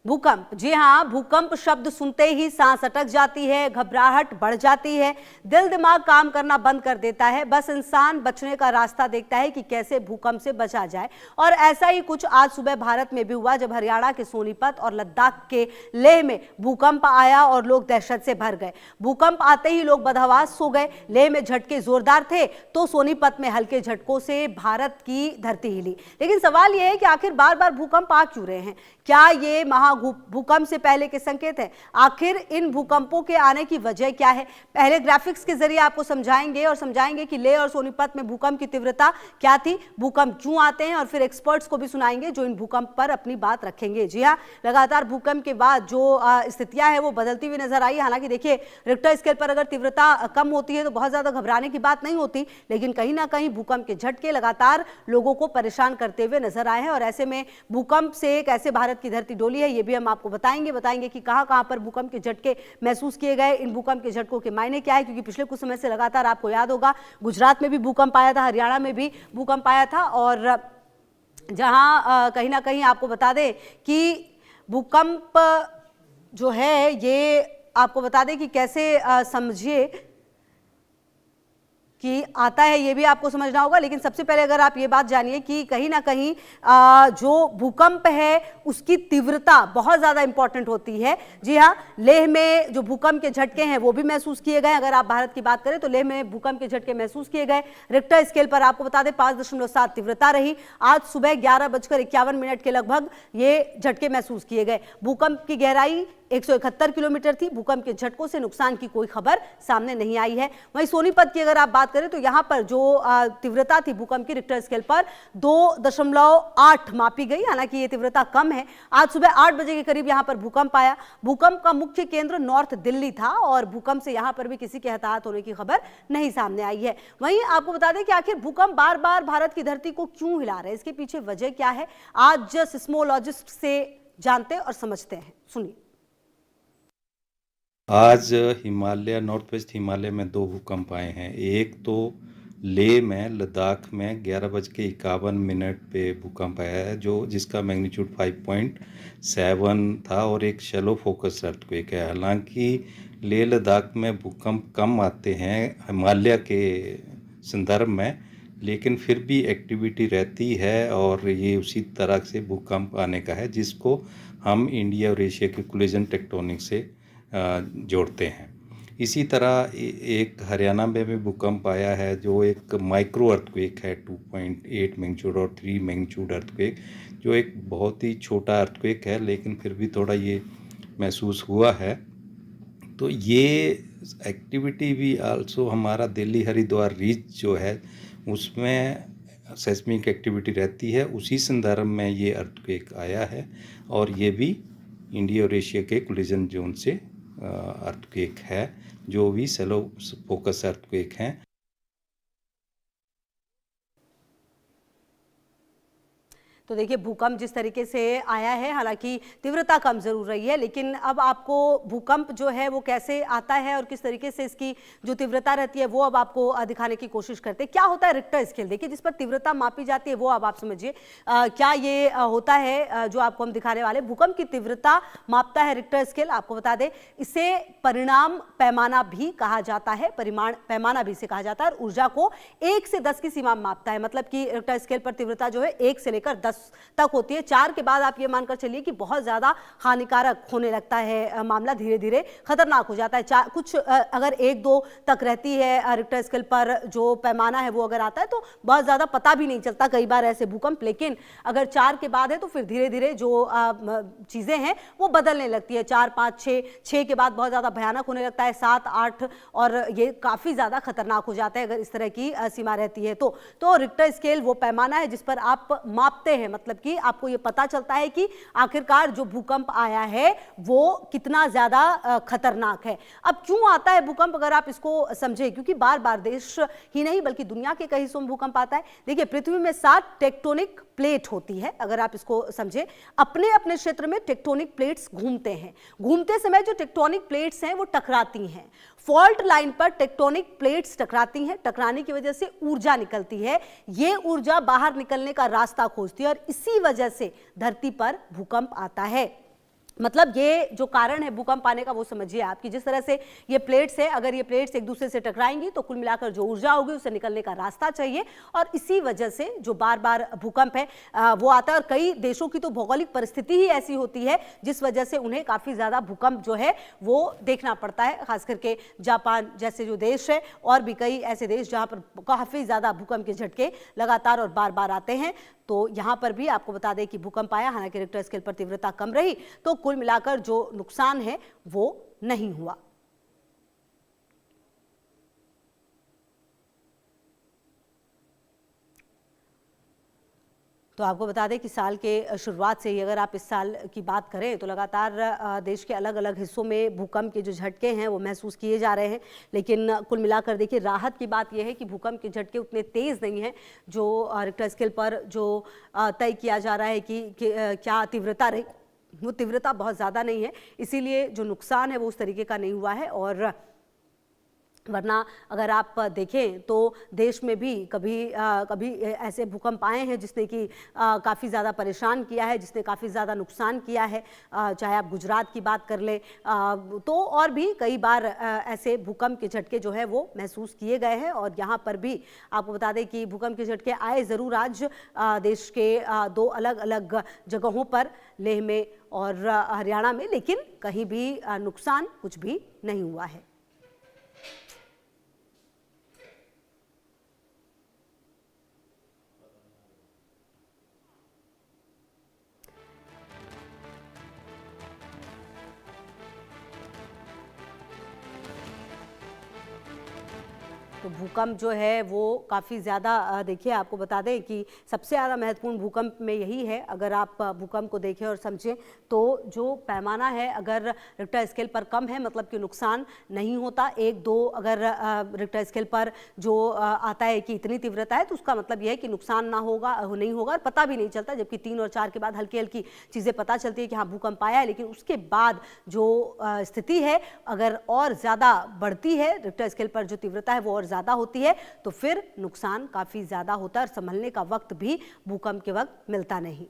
भूकंप, जी हाँ, भूकंप शब्द सुनते ही सांस अटक जाती है, घबराहट बढ़ जाती है, दिल दिमाग काम करना बंद कर देता है। बस इंसान बचने का रास्ता देखता है कि कैसे भूकंप से बचा जाए। और ऐसा ही कुछ आज सुबह भारत में भी हुआ, जब हरियाणा के सोनीपत और लद्दाख के लेह में भूकंप आया और लोग दहशत से भर गए। भूकंप आते ही लोग बदहवास सो गए। लेह में झटके जोरदार थे तो सोनीपत में हल्के झटकों से भारत की धरती हिली। लेकिन सवाल यह है कि आखिर बार बार भूकंप आ क्यों रहे हैं? क्या ये भूकंप से पहले के संकेत है? आखिर इन भूकंपों के आने की वजह क्या है? पहले ग्राफिक्स के जरिए आपको समझाएंगे और समझाएंगे कि लेह और सोनीपत में भूकंप की तीव्रता क्या थी, भूकंप क्यों आते हैं, और फिर एक्सपर्ट्स को भी सुनाएंगे जो इन भूकंप पर अपनी बात रखेंगे। जी हाँ, लगातार भूकंप के बाद जो स्थितियां हैं वो बदलती हुई नजर आई। हालांकि देखिए, रिक्टर स्केल पर अगर तीव्रता कम होती है तो बहुत ज्यादा घबराने की बात नहीं होती, लेकिन कहीं ना कहीं भूकंप के झटके लगातार लोगों को परेशान करते हुए नजर आए हैं। और ऐसे में भूकंप से कैसे भारत की धरती डोली है ये भी हम आपको बताएंगे कि कहां-कहां पर भूकंप के झटके महसूस किए गए, इन भूकंप के झटकों के मायने क्या है। क्योंकि पिछले कुछ समय से लगातार आपको याद होगा गुजरात में भी भूकंप आया था, हरियाणा में भी भूकंप आया था, और जहां कहीं ना कहीं आपको बता दें कि भूकंप जो है ये आपको बता दें कि कैसे समझिए कि आता है, ये भी आपको समझना होगा। लेकिन सबसे पहले अगर आप ये बात जानिए कि कहीं ना कहीं जो भूकंप है उसकी तीव्रता बहुत ज़्यादा इंपॉर्टेंट होती है। जी हाँ, लेह में जो भूकंप के झटके हैं वो भी महसूस किए गए। अगर आप भारत की बात करें तो लेह में भूकंप के झटके महसूस किए गए। रिक्टर स्केल पर आपको बता दें 5.7 तीव्रता रही। आज सुबह 11:51 के लगभग ये झटके महसूस किए गए। भूकंप की गहराई 171 किलोमीटर थी। भूकंप के झटकों से नुकसान की कोई खबर सामने नहीं आई है। वहीं सोनीपत की अगर आप बात करें तो यहां पर जो तीव्रता थी भूकंप की रिक्टर स्केल पर 2.8 मापी गई। हालांकि ये तीव्रता कम है। आज सुबह 8 बजे के करीब यहां पर भूकंप आया। भूकंप का मुख्य केंद्र नॉर्थ दिल्ली था और भूकंप से यहां पर भी किसी के हताहत होने की खबर नहीं सामने आई है। वहीं आपको बता दें कि आखिर भूकंप बार बार भारत की धरती को क्यों हिला रहे हैं, इसके पीछे वजह क्या है, आज सिस्मोलॉजिस्ट से जानते और समझते हैं। सुनिए। आज हिमालय, नॉर्थ वेस्ट हिमालय में 2 भूकंप आए हैं। एक तो लेह में, लद्दाख में 11:51 पे भूकंप आया है जिसका मैग्नीट्यूड 5.7 था और एक शैलो फोकस अर्थक्वेक है। हालांकि लेह लद्दाख में भूकंप कम आते हैं हिमालय के संदर्भ में, लेकिन फिर भी एक्टिविटी रहती है और ये उसी तरह से भूकंप आने का है जिसको हम इंडिया और एशिया के कोलिजन टेक्टोनिक से जोड़ते हैं। इसी तरह एक हरियाणा में भी भूकंप आया है जो एक माइक्रो अर्थक्वेक है, 2.8 मैग्नीट्यूड और 3 मैग्नीट्यूड अर्थक्वेक, जो एक बहुत ही छोटा अर्थक्वेक है, लेकिन फिर भी थोड़ा ये महसूस हुआ है। तो ये एक्टिविटी भी आल्सो हमारा दिल्ली हरिद्वार रीच जो है उसमें सेस्मिक एक्टिविटी रहती है, उसी संदर्भ में ये अर्थक्वेक आया है और ये भी इंडिया और एशिया के कोलिजन जोन से अर्थक्वेक है, जो भी शैलो फोकस अर्थक्वेक हैं। तो देखिए, भूकंप जिस तरीके से आया है, हालांकि तीव्रता कम जरूर रही है, लेकिन अब आपको भूकंप जो है वो कैसे आता है और किस तरीके से इसकी जो तीव्रता रहती है वो अब आपको दिखाने की कोशिश करते हैं। क्या होता है रिक्टर स्केल, देखिए जिस पर तीव्रता मापी जाती है वो अब आप समझिए क्या ये होता है जो आपको हम दिखाने वाले। भूकंप की तीव्रता मापता है रिक्टर स्केल, आपको बता दें इसे परिणाम पैमाना भी कहा जाता है, परिमाण पैमाना भी इसे कहा जाता है। और ऊर्जा को 1 से 10 की सीमा में मापता है, मतलब कि रिक्टर स्केल पर तीव्रता जो है 1 से लेकर 10 तक होती है। 4 के बाद आप ये मानकर चलिए कि बहुत ज्यादा हानिकारक होने लगता है मामला, धीरे धीरे खतरनाक हो जाता है। कुछ अगर 1-2 तक रहती है रिक्टर स्केल पर जो पैमाना है वो अगर आता है तो बहुत ज्यादा पता भी नहीं चलता कई बार ऐसे भूकंप, लेकिन अगर 4 के बाद है तो फिर धीरे धीरे जो चीजें हैं वो बदलने लगती है। 4, 5, 6 के बाद बहुत ज्यादा भयानक होने लगता है, 7, 8 और ये काफी ज्यादा खतरनाक हो जाता है अगर इस तरह की सीमा रहती है तो रिक्टर स्केल वो पैमाना है जिस पर आप मापते हैं, मतलब कि आपको ये पता चलता है कि आखिरकार जो भूकंप आया है वो कितना ज्यादा खतरनाक है। अब क्यों आता है भूकंप, अगर आप इसको समझे, क्योंकि बार बार देश ही नहीं बल्कि दुनिया के कई हिस्सों में भूकंप आता है। देखिए, पृथ्वी में 7 टेक्टोनिक प्लेट होती है, अगर आप इसको समझे, अपने अपने क्षेत्र में टेक्टोनिक प्लेट्स घूमते हैं। घूमते समय जो टेक्टोनिक प्लेट्स हैं वो टकराती हैं, फॉल्ट लाइन पर टेक्टोनिक प्लेट्स टकराती हैं, टकराने की वजह से ऊर्जा निकलती है, ये ऊर्जा बाहर निकलने का रास्ता खोजती है और इसी वजह से धरती पर भूकंप आता है। मतलब ये जो कारण है भूकंप आने का वो समझिए आप कि जिस तरह से ये प्लेट्स है, अगर ये प्लेट्स एक दूसरे से टकराएंगी तो कुल मिलाकर जो ऊर्जा होगी उसे निकलने का रास्ता चाहिए, और इसी वजह से जो बार बार भूकंप है वो आता है। और कई देशों की तो भौगोलिक परिस्थिति ही ऐसी होती है जिस वजह से उन्हें काफ़ी ज़्यादा भूकंप जो है वो देखना पड़ता है, खास करके जापान जैसे जो देश है और भी कई ऐसे देश जहाँ पर काफ़ी ज़्यादा भूकंप के झटके लगातार और बार बार आते हैं। तो यहाँ पर भी आपको बता दें कि भूकंप आया, हालांकि रिक्टर स्केल पर तीव्रता कम रही, तो कुल मिलाकर जो नुकसान है वो नहीं हुआ। तो आपको बता दें कि साल के शुरुआत से ही अगर आप इस साल की बात करें तो लगातार देश के अलग अलग हिस्सों में भूकंप के जो झटके हैं वो महसूस किए जा रहे हैं, लेकिन कुल मिलाकर देखिए राहत की बात यह है कि भूकंप के झटके उतने तेज़ नहीं हैं जो रिक्टर स्केल पर जो तय किया जा रहा है कि क्या तीव्रता रही, वो तीव्रता बहुत ज़्यादा नहीं है, इसीलिए जो नुकसान है वो उस तरीके का नहीं हुआ है। और वरना अगर आप देखें तो देश में भी कभी ऐसे भूकंप आए हैं जिसने कि काफ़ी ज़्यादा परेशान किया है, जिसने काफ़ी ज़्यादा नुकसान किया है, चाहे आप गुजरात की बात कर लें तो और भी कई बार ऐसे भूकंप के झटके जो है वो महसूस किए गए हैं। और यहाँ पर भी आपको बता दें कि भूकंप के झटके आए ज़रूर आज देश के दो अलग अलग जगहों पर, लेह में और हरियाणा में, लेकिन कहीं भी नुकसान कुछ भी नहीं हुआ है। तो भूकंप जो है वो काफ़ी ज़्यादा देखिए आपको बता दें कि सबसे ज़्यादा महत्वपूर्ण भूकंप में यही है, अगर आप भूकंप को देखें और समझें तो जो पैमाना है अगर रिक्टर स्केल पर कम है मतलब कि नुकसान नहीं होता। 1-2 अगर रिक्टर स्केल पर जो आता है कि इतनी तीव्रता है तो उसका मतलब यह है कि नुकसान ना होगा नहीं होगा और पता भी नहीं चलता, जबकि 3 और 4 के बाद हल्की हल्की चीज़ें पता चलती है कि हाँ भूकंप आया है, लेकिन उसके बाद जो स्थिति है अगर और ज़्यादा बढ़ती है, रिक्टर स्केल पर जो तीव्रता है वो और ज़्यादा होती है तो फिर नुकसान काफ़ी ज़्यादा होता है और संभलने का वक्त भी भूकंप के वक्त मिलता नहीं।